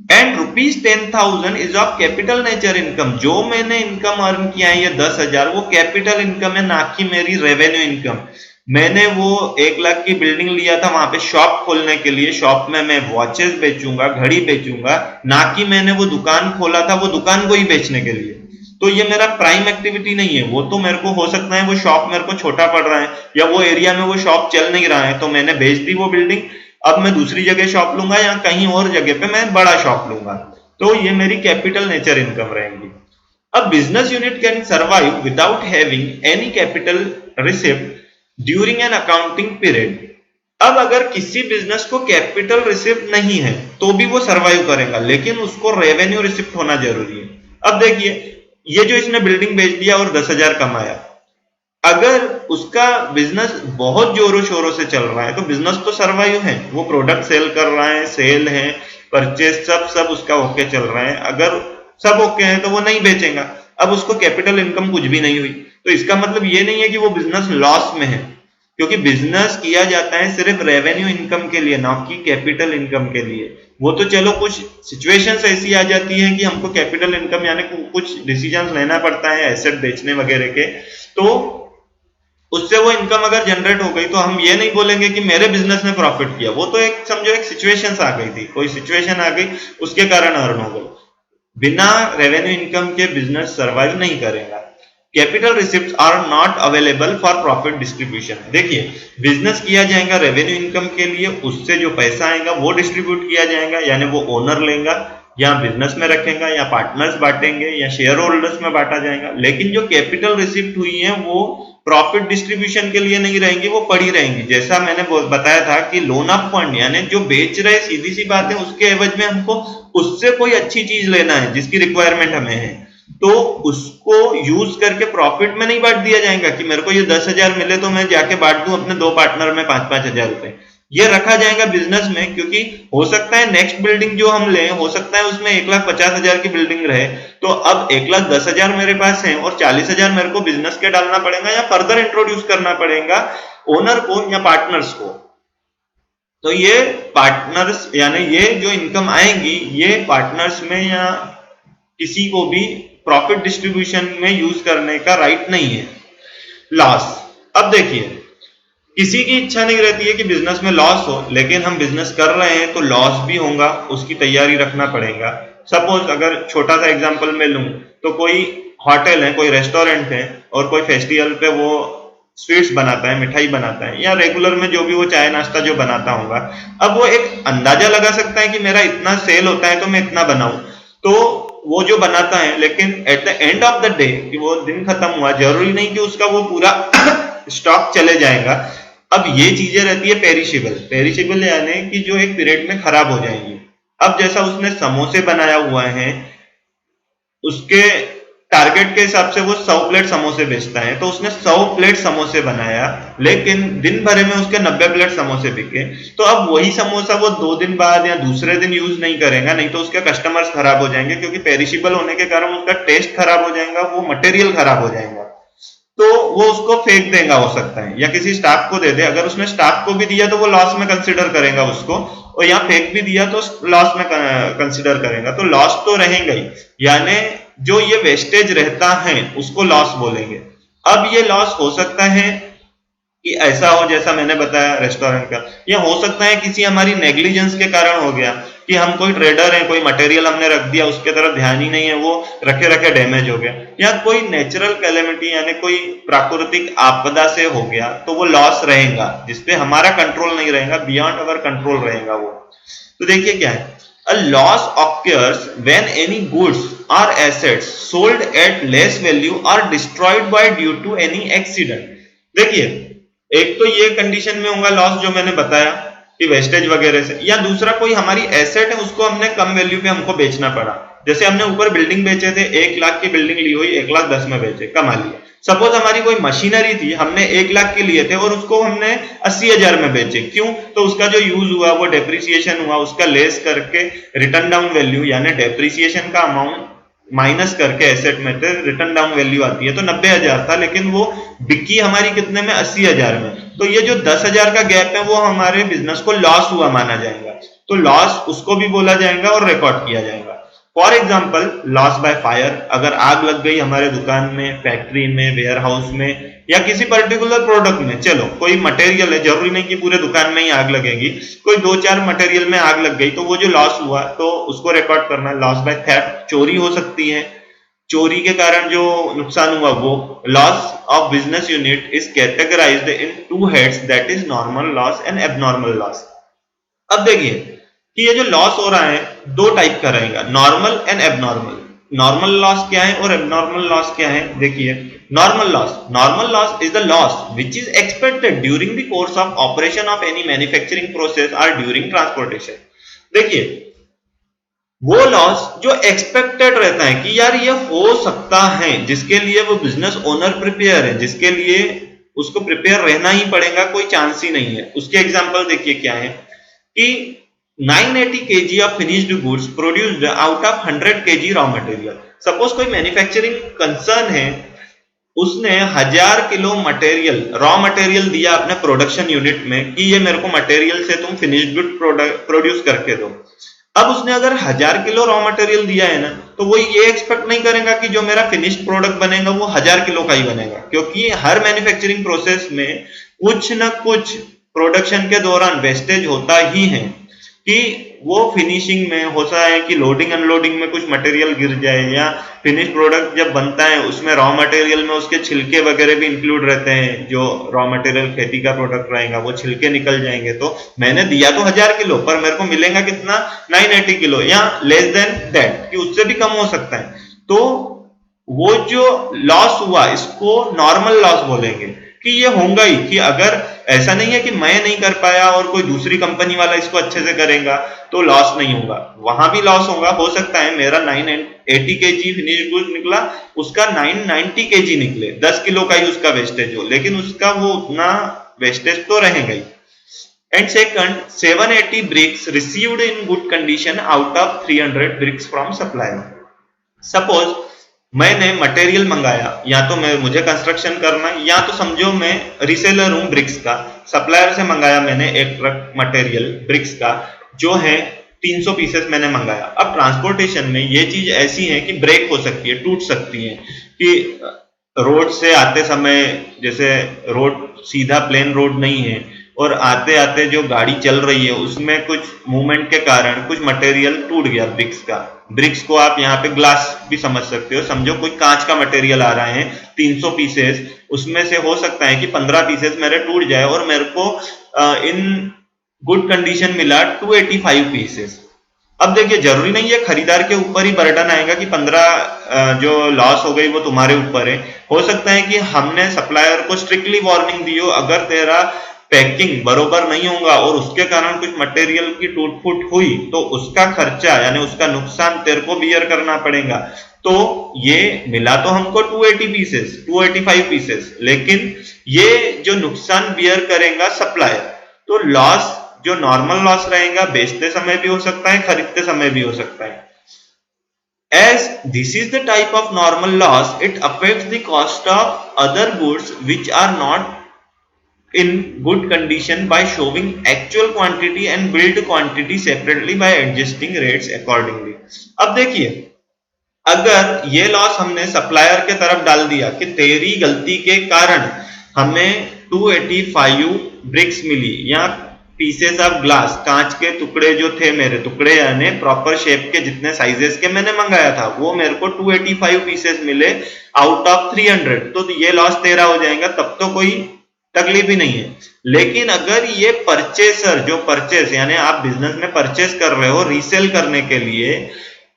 And rupees 10,000 is of capital nature income, जो मैंने इनकम अर्न किया है ये 10,000 वो कैपिटल इनकम है, ना कि मेरी रेवेन्यू इनकम। मैंने वो 1 लाख की बिल्डिंग लिया था वहां पे शॉप खोलने के लिए, शॉप में मैं वॉचेस बेचूंगा, घड़ी बेचूंगा, ना कि मैंने वो दुकान खोला था वो दुकान को ही बेचने के लिए। तो ये मेरा प्राइम एक्टिविटी नहीं है, वो तो मेरे को हो सकता है वो शॉप मेरे को छोटा पड़ रहा है या वो एरिया में वो शॉप चल नहीं रहा है तो मैंने बेच दी वो बिल्डिंग, अब मैं दूसरी जगह शॉप लूंगा या कहीं और जगह पे मैं बड़ा शॉप लूंगा, तो ये मेरी कैपिटल नेचर इनकम रहेगी। अब business unit can survive without having any capital receipt during an accounting period. अब अगर किसी बिजनेस को कैपिटल रिसिप्ट नहीं है तो भी वो सर्वाइव करेगा, लेकिन उसको रेवेन्यू रिसिप्ट होना जरूरी है। अब देखिए ये जो इसने बिल्डिंग बेच दिया और 10,000 कमाया, अगर उसका बिजनेस बहुत जोरों शोरों से चल रहा है तो बिजनेस तो सर्वाइव है, वो प्रोडक्ट सेल कर रहा है, सेल है, परचेज सब उसका ओके चल रहा है, अगर सब ओके है तो वो नहीं बेचेगा, अब उसको कैपिटल इनकम कुछ भी नहीं हुई। तो इसका मतलब ये नहीं है कि वो बिजनेस लॉस में है, क्योंकि बिजनेस किया जाता है सिर्फ रेवेन्यू इनकम के लिए, ना कि कैपिटल इनकम के लिए। वो तो चलो कुछ सिचुएशंस ऐसी आ जाती है कि हमको कैपिटल इनकम यानी कुछ डिसीजंस लेना पड़ता है एसेट बेचने वगैरह के, तो उससे वो इनकम अगर जनरेट हो गई तो हम ये नहीं बोलेंगे कि मेरे बिजनेस ने प्रॉफिट किया, वो तो एक समझो एक सिचुएशन आ गई थी, कोई सिचुएशन आ गई उसके कारण अर्न हो गई। बिना रेवेन्यू इनकम के बिजनेस सर्वाइव नहीं करेगा। Capital receipts are not available for profit distribution. देखिए बिजनेस किया जाएगा रेवेन्यू इनकम के लिए, उससे जो पैसा आएगा वो डिस्ट्रीब्यूट किया जाएगा, यानी वो ओनर लेगा या बिजनेस में रखेगा या पार्टनर्स बांटेंगे या शेयर होल्डर्स में बांटा जाएगा, लेकिन जो कैपिटल रिसिप्ट हुई है वो प्रॉफिट डिस्ट्रीब्यूशन के लिए नहीं रहेंगी, वो पड़ी रहेंगी। जैसा मैंने बताया था कि लोन ऑफ फंड यानी जो बेच रहे सीधी सी बात है उसके एवज में हमको उससे कोई अच्छी चीज लेना है जिसकी रिक्वायरमेंट हमें है, तो उसको यूज करके प्रॉफिट में नहीं बांट दिया जाएगा कि मेरे को ये 10,000 मिले तो मैं जाके बांट दूं अपने 2 पार्टनर में 5-5 हजार रुपए। ये रखा जाएगा बिजनेस में, क्योंकि हो सकता है नेक्स्ट बिल्डिंग जो हम लें हो सकता है उसमें 1,50,000 की बिल्डिंग रहे, तो अब 1,10,000 मेरे पास है और 40,000 मेरे को बिजनेस के डालना पड़ेगा या फर्दर इंट्रोड्यूस करना पड़ेगा ओनर को या पार्टनर्स को। तो ये पार्टनर्स यानी ये जो इनकम आएंगी ये पार्टनर्स में या किसी को भी प्रॉफिट डिस्ट्रीब्यूशन में यूज करने का राइट नहीं है। लॉस, अब देखिए किसी की इच्छा नहीं रहती है कि बिजनेस में लॉस हो, लेकिन हम बिजनेस कर रहे हैं तो लॉस भी होगा, उसकी तैयारी रखना पड़ेगा। सपोज अगर छोटा सा एग्जांपल मैं लूं तो कोई होटल है, कोई रेस्टोरेंट है और कोई फेस्टिवल पे वो स्वीट्स बनाता है, मिठाई बनाता है, या रेगुलर में जो भी वो चाय नाश्ता जो बनाता होगा, अब वो एक अंदाजा लगा सकता है कि मेरा इतना सेल होता है तो मैं इतना बनाऊं, तो वो जो बनाता है, लेकिन at the end of the day कि वो दिन खत्म हुआ, जरूरी नहीं कि उसका वो पूरा स्टॉक चले जाएगा। अब ये चीजें रहती है पेरिशेबल। पेरिशेबल यानी कि जो एक पीरियड में खराब हो जाएंगी। अब जैसा उसने समोसे बनाया हुआ है, उसके टारगेट के हिसाब से वो 100 प्लेट समोसे बेचता है, तो उसने 100 प्लेट समोसे बनाया, लेकिन दिन भर में उसके 90 प्लेट समोसे बिके। तो अब वही समोसा वो 2 दिन बाद या दूसरे दिन यूज नहीं करेगा, नहीं तो उसके कस्टमर्स खराब हो जाएंगे, क्योंकि पेरिशेबल होने के कारण उसका टेस्ट खराब हो जाएगा, वो मटेरियल खराब हो जाएगा, तो वो उसको फेंक देगा हो सकता है, या किसी स्टाफ को दे दे। अगर उसने स्टाफ को भी दिया तो वो लॉस में कंसिडर करेगा उसको, और यहाँ फेंक भी दिया तो लॉस में कंसिडर करेगा, तो लॉस तो रहेगा ही। यानी जो ये वेस्टेज रहता है उसको लॉस बोलेंगे। अब ये लॉस हो सकता है कि ऐसा हो जैसा मैंने बताया रेस्टोरेंट का, या हो सकता है किसी हमारी नेग्लिजेंस के कारण हो गया, कि हम कोई ट्रेडर हैं, कोई मटेरियल हमने रख दिया, उसके तरफ ध्यान ही नहीं है, वो रखे रखे डैमेज हो गया, या कोई नेचुरल कैलेमिटी यानी कोई प्राकृतिक आपदा से हो गया, तो वो लॉस रहेगा जिसपे हमारा कंट्रोल नहीं रहेगा, बियॉन्ड अवर कंट्रोल रहेगा वो। तो देखिए क्या है, a loss occurs when any goods or assets sold at less value are destroyed by due to any accident। देखिए, एक तो ये कंडीशन में होगा लॉस जो मैंने बताया कि वेस्टेज वगैरह से, या दूसरा कोई हमारी एसेट है उसको हमने कम वैल्यू पे हमको बेचना पड़ा। जैसे हमने ऊपर बिल्डिंग बेचे थे, 1 लाख की बिल्डिंग ली हुई, 1,10,000 में बेचे, कमा लिया। सपोज हमारी कोई मशीनरी थी, हमने 1 लाख की लिए थे और उसको हमने 80,000 में बेचे, क्यों? तो उसका जो यूज हुआ, वो डेप्रिसिएशन हुआ, उसका लेस करके रिटर्न डाउन वैल्यू यानी डेप्रिसिएशन का अमाउंट माइनस करके एसेट में से रिटर्न डाउन वैल्यू आती है, तो 90,000 था, लेकिन वो बिकी हमारी कितने में? 80,000 में। तो ये जो 10,000 का गैप है वो हमारे बिजनेस को लॉस हुआ माना जाएगा, तो लॉस उसको भी बोला जाएगा और रिकॉर्ड किया जाएगा। For example loss by fire, अगर आग लग गई हमारे दुकान में, फैक्ट्री में, वेयर हाउस में, या किसी पर्टिकुलर प्रोडक्ट में, चलो कोई मटेरियल है, जरूरी नहीं कि पूरे दुकान में ही आग लगेगी, कोई 2-4 मटेरियल में आग लग गई, तो वो जो लॉस हुआ तो उसको रिकॉर्ड करना है। लॉस बाय थेफ्ट, चोरी हो सकती है, चोरी के कारण जो नुकसान हुआ वो। Loss of business unit is categorised in 2 heads, that is normal loss and abnormal loss. अब देखिए कि ये जो लॉस हो रहा है 2 टाइप का रहेगा, normal and abnormal. Normal loss क्या है और एबनॉर्मल लॉस क्या है? देखिए, normal loss is the loss which is expected during the course of operation of any manufacturing process और ड्यूरिंग ट्रांसपोर्टेशन। देखिए, वो लॉस जो एक्सपेक्टेड रहता है कि यार ये हो सकता है, जिसके लिए वो बिजनेस ओनर प्रिपेयर है, जिसके लिए उसको प्रिपेयर रहना ही पड़ेगा, कोई चांस ही नहीं है। उसके एग्जांपल देखिए क्या है कि 980 kg of finished goods produced out of 100 kg raw material। Suppose कोई मैन्युफैक्चरिंग कंसर्न है, उसने 1000 किलो मटेरियल, रॉ मटेरियल दिया अपने प्रोडक्शन यूनिट में कि ये मेरे को मटेरियल से तुम फिनिश्ड गुड प्रोड्यूस करके दो। अब उसने अगर 1000 किलो रॉ मटेरियल दिया है ना, तो वो ये एक्सपेक्ट नहीं करेगा कि जो मेरा फिनिश्ड प्रोडक्ट बनेगा वो 1000 किलो का ही बनेगा, क्योंकि हर मैन्युफैक्चरिंग प्रोसेस में कुछ ना कुछ प्रोडक्शन के दौरान वेस्टेज होता ही है, कि वो फिनिशिंग में होता है कि लोडिंग अनलोडिंग में कुछ मटेरियल गिर जाए, या फिनिश प्रोडक्ट जब बनता है उसमें रॉ मटेरियल में उसके छिलके वगैरह भी इंक्लूड रहते हैं। जो रॉ मटेरियल खेती का प्रोडक्ट रहेगा वो छिलके निकल जाएंगे, तो मैंने दिया तो 1000 किलो पर मेरे को मिलेगा कितना? 980 किलो, या लेस देन दैट, कि उससे भी कम हो सकता है। तो वो जो लॉस हुआ इसको नॉर्मल लॉस बोलेंगे, कि ये होगा ही, कि अगर ऐसा नहीं है कि मैं नहीं कर पाया और कोई दूसरी कंपनी वाला इसको अच्छे से करेगा तो लॉस नहीं होगा, वहां भी लॉस होगा। हो सकता है मेरा 980 kg फिनिश गुड निकला, उसका 990 kg निकले, 10 किलो का ही उसका वेस्टेज हो, लेकिन उसका वो उतना वेस्टेज तो रहेगा ही। And second, 780 bricks received in good condition out of 300 bricks from supplier। Suppose मैंने मटेरियल मंगाया, या तो मुझे कंस्ट्रक्शन करना, या तो समझो मैं रिसेलर हूं ब्रिक्स का, सप्लायर से मंगाया मैंने एक ट्रक मटेरियल ब्रिक्स का, जो है 300 पीसेस मैंने मंगाया। अब ट्रांसपोर्टेशन में ये चीज ऐसी है कि ब्रेक हो सकती है, टूट सकती है, कि रोड से आते समय, जैसे रोड सीधा प्लेन रोड नहीं है और आते आते जो गाड़ी चल रही है उसमें कुछ मूवमेंट के कारण कुछ मटेरियल टूट गया ब्रिक्स का। ब्रिक्स को आप यहाँ पे ग्लास भी समझ सकते हो, समझो कोई कांच का मटेरियल आ रहा है 300 पीसेस, उसमें से हो सकता है कि 15 पीसेस मेरे टूट जाए और मेरे को इन गुड कंडीशन मिला 285 पीसेस। अब देखिए जरूरी नहीं है खरीदार के ऊपर ही बर्डन आएगा कि 15 जो लॉस हो गई वो तुम्हारे ऊपर है। हो सकता है कि हमने सप्लायर को स्ट्रिक्टली वार्निंग दी हो, अगर तेरा पैकिंग बरोबर नहीं होगा और उसके कारण कुछ मटेरियल की टूट फूट हुई तो उसका खर्चा यानी उसका नुकसान तेरे को बियर करना पड़ेगा। तो ये मिला तो हमको 280 पीसेस 285 पीसेस, लेकिन ये जो नुकसान बियर करेगा सप्लायर। तो लॉस जो नॉर्मल लॉस रहेगा बेचते समय भी हो सकता है, खरीदते समय भी हो सकता है। As this is the type of normal loss, it affects the cost of other goods which are not in good condition by showing actual quantity and billed quantity separately by adjusting rates accordingly। अब देखिए अगर ये loss हमने supplier के तरफ डाल दिया कि तेरी गलती के कारण हमें 285 ब्रिक्स मिली या पीसेस ऑफ ग्लास, कांच के टुकड़े जो थे मेरे टुकड़े यानी प्रॉपर शेप के जितने साइजेस के मैंने मंगाया था वो मेरे को 285 पीसेस मिले आउट ऑफ 300, तो ये लॉस तेरा हो जाएगा, तब तो कोई तकलीफ ही नहीं है। लेकिन अगर ये परचेसर जो परचेस यानी आप बिजनेस में परचेस कर रहे हो रीसेल करने के लिए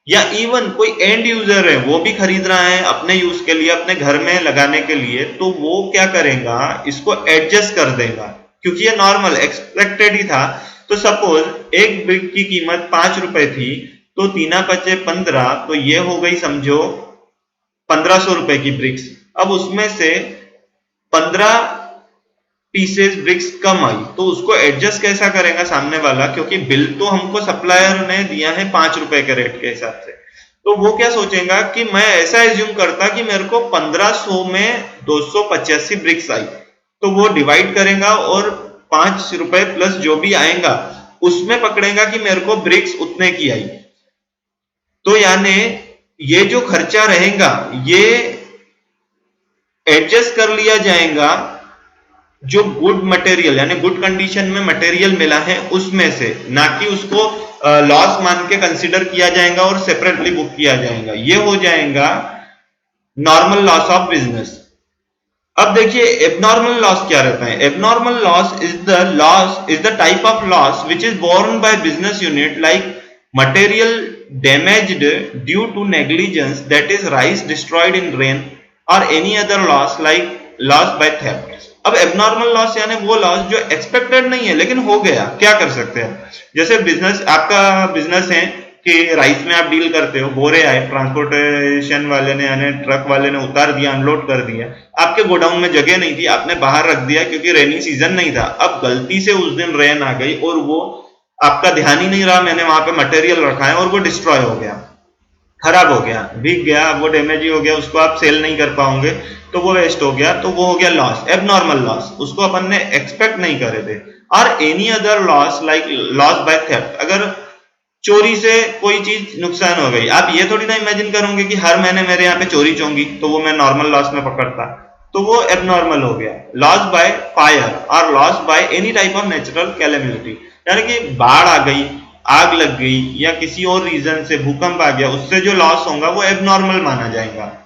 या इवन कोई एंड यूजर है वो भी खरीद रहा है अपने यूज के लिए अपने घर में लगाने के लिए, तो वो क्या करेगा इसको एडजस्ट कर देगा क्योंकि ये नॉर्मल एक्सपेक्टेड ही था। तो सपोज एक ब्रिक की कीमत 5 रुपए थी तो 3×5 = 15, तो ये हो गई समझो 1500 रुपए की ब्रिक्स। अब उसमें से 15 पीसेस ब्रिक्स कम आई तो उसको एडजस्ट कैसा करेगा सामने वाला, क्योंकि बिल तो हमको सप्लायर ने दिया है 5 रुपए के रेट के हिसाब से। तो वो क्या सोचेगा कि मैं ऐसा एज्यूम करता कि मेरे को 1500 में 285 ब्रिक्स आई, तो वो डिवाइड करेगा और 5 रुपए प्लस जो भी आएगा उसमें पकड़ेगा कि मेरे को ब्रिक्स उतने की आई। तो यानी ये जो खर्चा रहेगा ये एडजस्ट कर लिया जाएगा जो गुड मटेरियल यानी गुड कंडीशन में मटेरियल मिला है उसमें से, ना कि उसको लॉस मान के कंसीडर किया जाएगा और सेपरेटली बुक किया जाएगा। ये हो जाएगा नॉर्मल लॉस ऑफ बिजनेस। अब देखिए एबनॉर्मल लॉस क्या रहता है। Abnormal loss is the type of loss which is borne by business unit like material damaged due to negligence that is rice destroyed in rain और any other loss like loss by theft. अब abnormal loss यानी वो loss जो expected नहीं है लेकिन हो गया, क्या कर सकते हैं। जैसे बिजनेस आपका बिजनेस है कि राइस में आप डील करते हो, बोरे आए ट्रांसपोर्टेशन वाले ने यानी ट्रक वाले ने उतार दिया अनलोड कर दिया, आपके गोडाउन में जगह नहीं थी आपने बाहर रख दिया क्योंकि रेनी सीजन नहीं था। अब गलती से उस दिन रेन आ गई और वो आपका ध्यान ही नहीं रहा, मैंने वहां पे मटेरियल रखा है और वो डिस्ट्रॉय हो गया, खराब हो गया, भीग गया, वो डैमेज ही हो गया, उसको आप सेल नहीं कर पाओगे तो वो वेस्ट हो गया, तो वो हो गया लॉस, एबनॉर्मल लॉस, उसको अपन ने एक्सपेक्ट नहीं करे थे। और any other loss like loss by theft, अगर चोरी से कोई चीज नुकसान हो गई, आप ये थोड़ी ना इमेजिन करोगे कि हर महीने मेरे यहाँ पे चोरी होंगी तो वो मैं नॉर्मल लॉस में पकड़ता, तो वो एबनॉर्मल हो गया। लॉस बाय फायर और loss by any type of natural calamity, यानी कि बाढ़ आ गई, आग लग गई या किसी और रीजन से भूकंप आ गया, उससे जो लॉस होगा वो एबनॉर्मल माना जाएगा।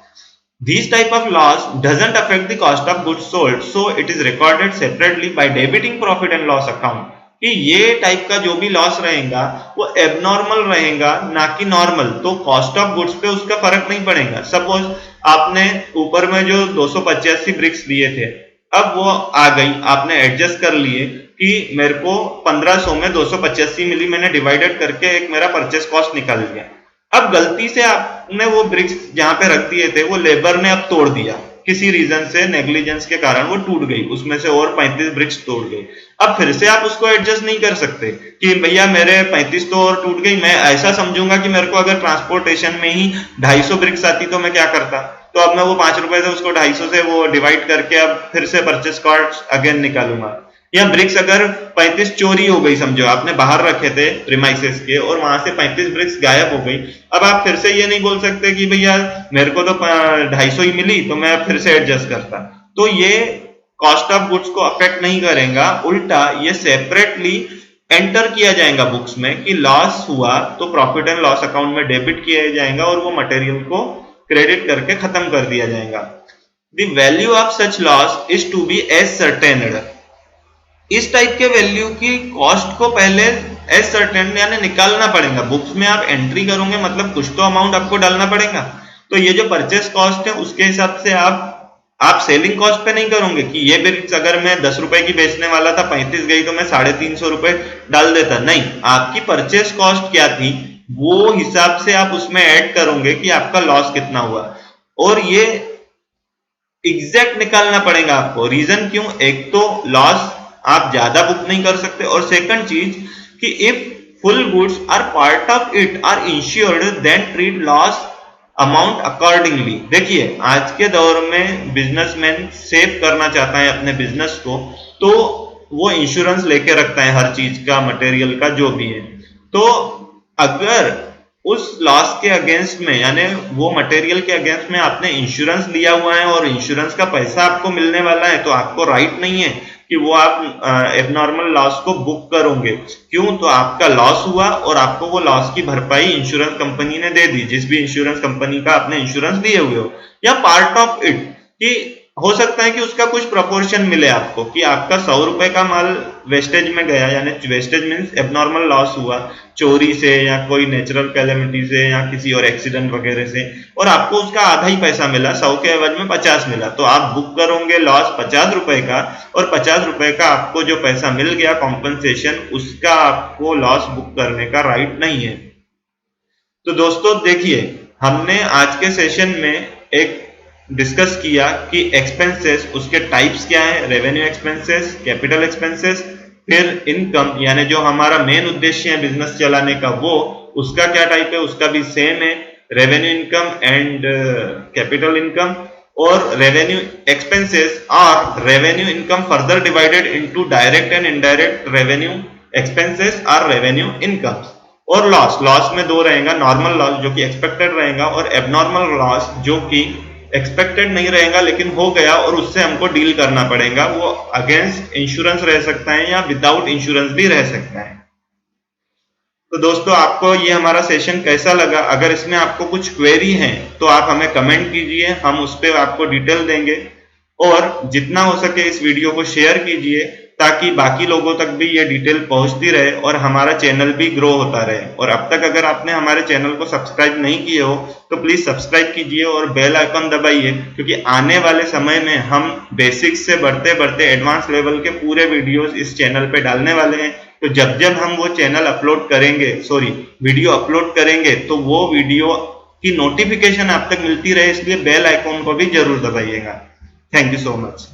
This type of loss doesn't affect the cost of goods sold, so it is recorded separately by debiting profit and loss account। कि ये टाइप का जो भी लॉस रहेगा वो एबनॉर्मल रहेगा ना कि नॉर्मल, तो कॉस्ट ऑफ गुड्स पे उसका फर्क नहीं पड़ेगा। सपोज आपने ऊपर में जो 285 ब्रिक्स दिए थे अब वो आ गई, आपने एडजस्ट कर लिए कि मेरे को 1500 में 285 मिली, मैंने डिवाइडेड करके एक मेरा परचेस कॉस्ट निकाल लिया। अब गलती से आपने वो ब्रिक्स जहां पे रख दिए थे वो लेबर ने अब तोड़ दिया, किसी रीजन से नेग्लिजेंस के कारण वो टूट गई, उसमें से और 35 ब्रिक्स तोड़ गई। अब फिर से आप उसको एडजस्ट नहीं कर सकते कि भैया मेरे 35 तो और टूट गई, मैं ऐसा समझूंगा कि मेरे को अगर ट्रांसपोर्टेशन में ही 250 ब्रिक्स आती तो मैं क्या करता, तो अब मैं वो 5 रुपए से उसको 250 से वो डिवाइड करके अब फिर से परचेस कॉस्ट अगेन निकालूंगा। या ब्रिक्स अगर 35 चोरी हो गई, समझो आपने बाहर रखे थे प्रीमाइसेस के और वहां से 35 ब्रिक्स गायब हो गई, अब आप फिर से ये नहीं बोल सकते कि भैया मेरे को तो 250 ही मिली तो मैं फिर से एडजस्ट करता। तो ये कॉस्ट ऑफ गुड्स को अफेक्ट नहीं करेगा, उल्टा ये सेपरेटली एंटर किया जाएगा बुक्स में कि लॉस हुआ तो प्रॉफिट एंड लॉस अकाउंट में डेबिट किया जाएगा और वो मटेरियल को क्रेडिट करके खत्म कर दिया जाएगा। The value of such loss is to be ascertained. इस टाइप के वैल्यू की कॉस्ट को पहले एज सर्टेन यानी निकालना पड़ेगा। बुक्स में आप एंट्री करोगे मतलब कुछ तो अमाउंट आपको डालना पड़ेगा। तो ये जो परचेस कॉस्ट है उसके हिसाब से आप सेलिंग कॉस्ट पे नहीं करोगे कि ये ब्रिक्स अगर मैं 10 रुपए की बेचने वाला था 35 गई तो मैं 350 रुपए डाल देता। नहीं, आपकी परचेस कॉस्ट क्या थी वो हिसाब से आप उसमें ऐड करोगे कि आपका लॉस कितना हुआ, और ये एग्जैक्ट निकालना पड़ेगा आपको। रीजन क्यों? एक तो लॉस आप ज्यादा बुक नहीं कर सकते, और सेकंड चीज कि if full goods are part of it are insured then treat loss amount accordingly. देखिए आज के दौर में बिजनेसमैन सेव करना चाहता है अपने बिजनेस को, तो वो इंश्योरेंस लेके रखता है हर चीज का, मटेरियल का जो भी है। तो अगर उस लॉस के अगेंस्ट में यानी वो मटेरियल के अगेंस्ट में आपने इंश्योरेंस लिया हुआ है और इंश्योरेंस का पैसा आपको मिलने वाला है, तो आपको राइट नहीं है कि वो आप एबनॉर्मल लॉस को बुक करोगे। क्यों? तो आपका लॉस हुआ और आपको वो लॉस की भरपाई इंश्योरेंस कंपनी ने दे दी, जिस भी इंश्योरेंस कंपनी का आपने इंश्योरेंस लिए हुए हो, या पार्ट ऑफ इट कि हो सकता है कि उसका कुछ प्रोपोर्शन मिले आपको, कि आपका 100 रुपए का माल वेस्टेज में गया, यानी वेस्टेज मीन्स एबनॉर्मल लॉस हुआ चोरी से या कोई नेचुरल कैलेमिटी से या किसी और एक्सीडेंट वगैरह से, और आपको उसका आधा ही पैसा मिला, 100 के एवज में 50 मिला, तो आप बुक करोगे लॉस 50 रुपए का, और 50 रुपए का आपको जो पैसा मिल गया कॉम्पनसेशन, उसका आपको लॉस बुक करने का राइट नहीं है। तो दोस्तों देखिए, हमने आज के सेशन में एक डिस्कस किया कि एक्सपेंसेस, उसके टाइप्स क्या है, रेवेन्यू एक्सपेंसेस, कैपिटल एक्सपेंसेस, फिर इनकम यानी जो हमारा मेन उद्देश्य है बिजनेस चलाने का, वो उसका क्या टाइप है, उसका भी सेम है, revenue income and capital income. और रेवेन्यू एक्सपेंसेस और revenue income further divided into direct and indirect revenue expenses और रेवेन्यू इनकम। और लॉस में दो रहेगा, नॉर्मल लॉस जो कि एक्सपेक्टेड रहेगा, और एबनॉर्मल लॉस जो कि एक्सपेक्टेड नहीं रहेगा लेकिन हो गया और उससे हमको डील करना पड़ेगा। वो अगेंस्ट इंश्योरेंस रह सकता है या विदाउट इंश्योरेंस भी रह सकता है। तो दोस्तों आपको ये हमारा सेशन कैसा लगा? अगर इसमें आपको कुछ क्वेरी है तो आप हमें कमेंट कीजिए, हम उस पर आपको डिटेल देंगे, और जितना हो सके इस वीडियो को शेयर कीजिए ताकि बाकी लोगों तक भी ये डिटेल पहुंचती रहे और हमारा चैनल भी ग्रो होता रहे। और अब तक अगर आपने हमारे चैनल को सब्सक्राइब नहीं किए हो तो प्लीज सब्सक्राइब कीजिए और बेल आइकन दबाइए, क्योंकि आने वाले समय में हम बेसिक्स से बढ़ते बढ़ते एडवांस लेवल के पूरे वीडियोस इस चैनल पे डालने वाले हैं। तो जब जब हम वो चैनल अपलोड करेंगे, वीडियो अपलोड करेंगे, तो वो वीडियो की नोटिफिकेशन आप तक मिलती रहे, इसलिए बेल आइकॉन को भी जरूर दबाइएगा। Thank you so much.